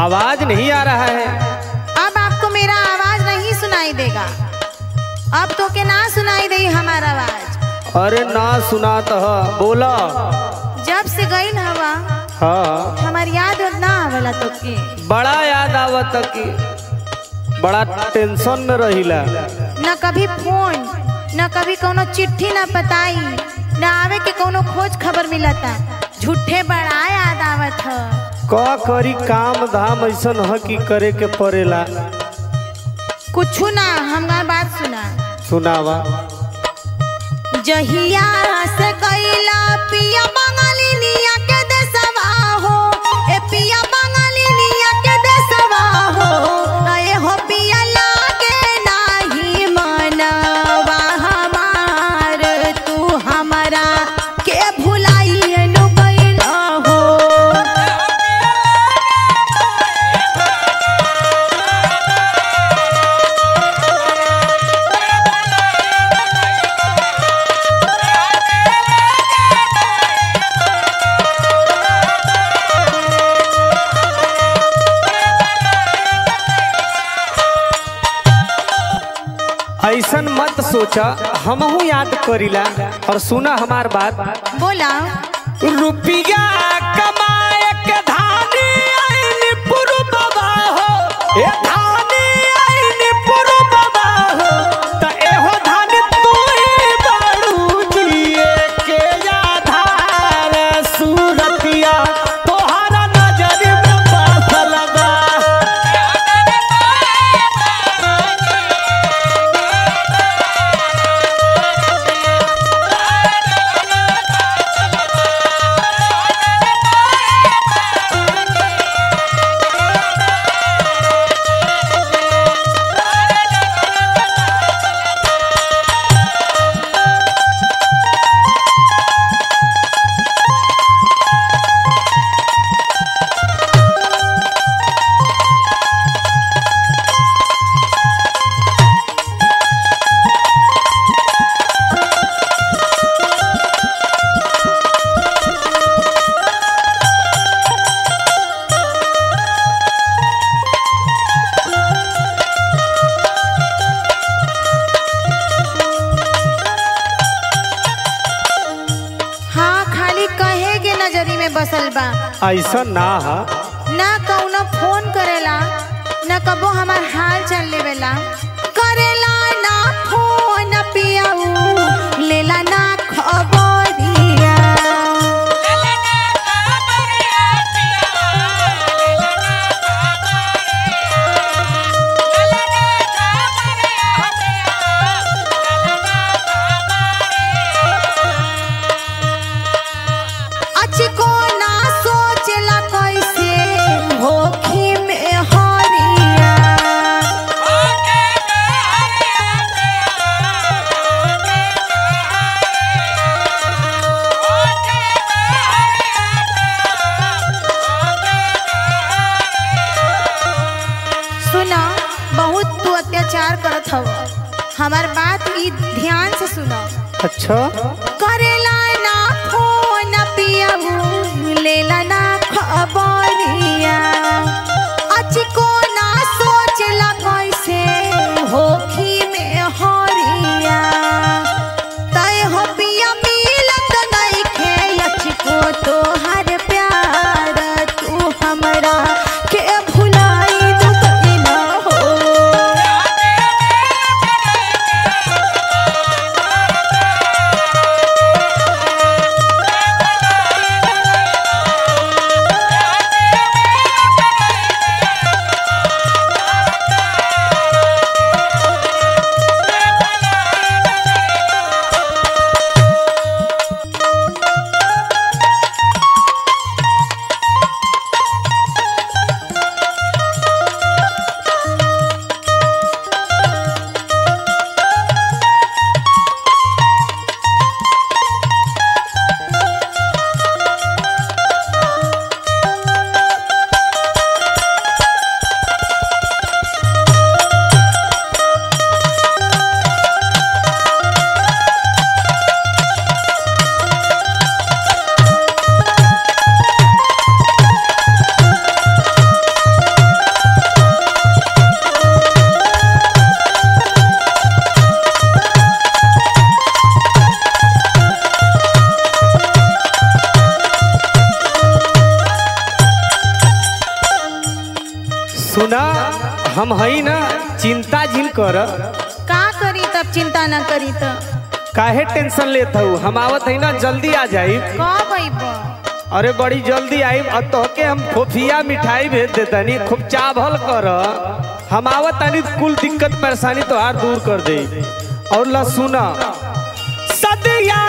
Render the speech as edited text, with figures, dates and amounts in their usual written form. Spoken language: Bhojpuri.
आवाज नहीं आ रहा है। अब आपको मेरा आवाज नहीं सुनाई देगा। अब तो के ना सुनाई दे हमारा आवाज। अरे ना सुना तो बोला। जब से गई हवा हाँ हमारी याद ना आवेला तो के बड़ा याद आवत कि बड़ा टेंशन में रहिला। न कभी फोन न कभी कोनो चिट्ठी न पताई न आवे के कोनो खोज खबर मिलता। झूठे बड़ा याद आवत ह। का करी काम धाम ऐसन ह कि करे के पड़ेला। कुछ ना हमार बात सुना। सुनावा। जहिया से कैला पिया बंगाली निया के देसवा हो। ए पिया बंगाली निया के देसवा हो। ए हो पिया लागे नाही मनवा हमार तू हमारा के भुलाइए नु गइला हो। ऐसन मत सोचा, हमहू याद करीला। और सुना हमार बात। बोला। रुपया कमाए के धानी आईनी पुरु बाबा हो। ए धानी आईनी पुरु बाबा हो। त एहो धानी तू ही बाड़ू दिए के आधार सूरतिया तोहरा नजर में बसल बा। बसल बा। ऐसा ना हा। ना कौनो फोन करेला ना कबो हमार हाल चाल लेवेला। करेला ना फोन पियाऊ लेला ना खबरिया। अचको ना सोचला कैसे होखी में हरिया। सुना बहुत तू अत्याचार करत हव। हमार बात ई ध्यान से सुनो। अच्छा। करेला ना फोन पियाऊ लेला ना खबरिया। अचको ना सोचला कैसे होखी में हरिया। तय हो पिया मिलत नइखे अचको तोहर प्यार तू हमरा के भुलाई दुखिना हो। हम हई ना, चिंता झिल कर। का करी तब चिंता न करी तो काहे टेंशन लेत हूँ, हम आवत है ना, जल्दी आ जाई। कब अइबो? अरे बड़ी जल्दी आई। अब तो के हम खोफिया मिठाई भेज देतनी, खूब चावल कर। हम आवत तानी कुल दिक्कत परेशानी तो हार दूर कर दे। और ला सुना, सदिया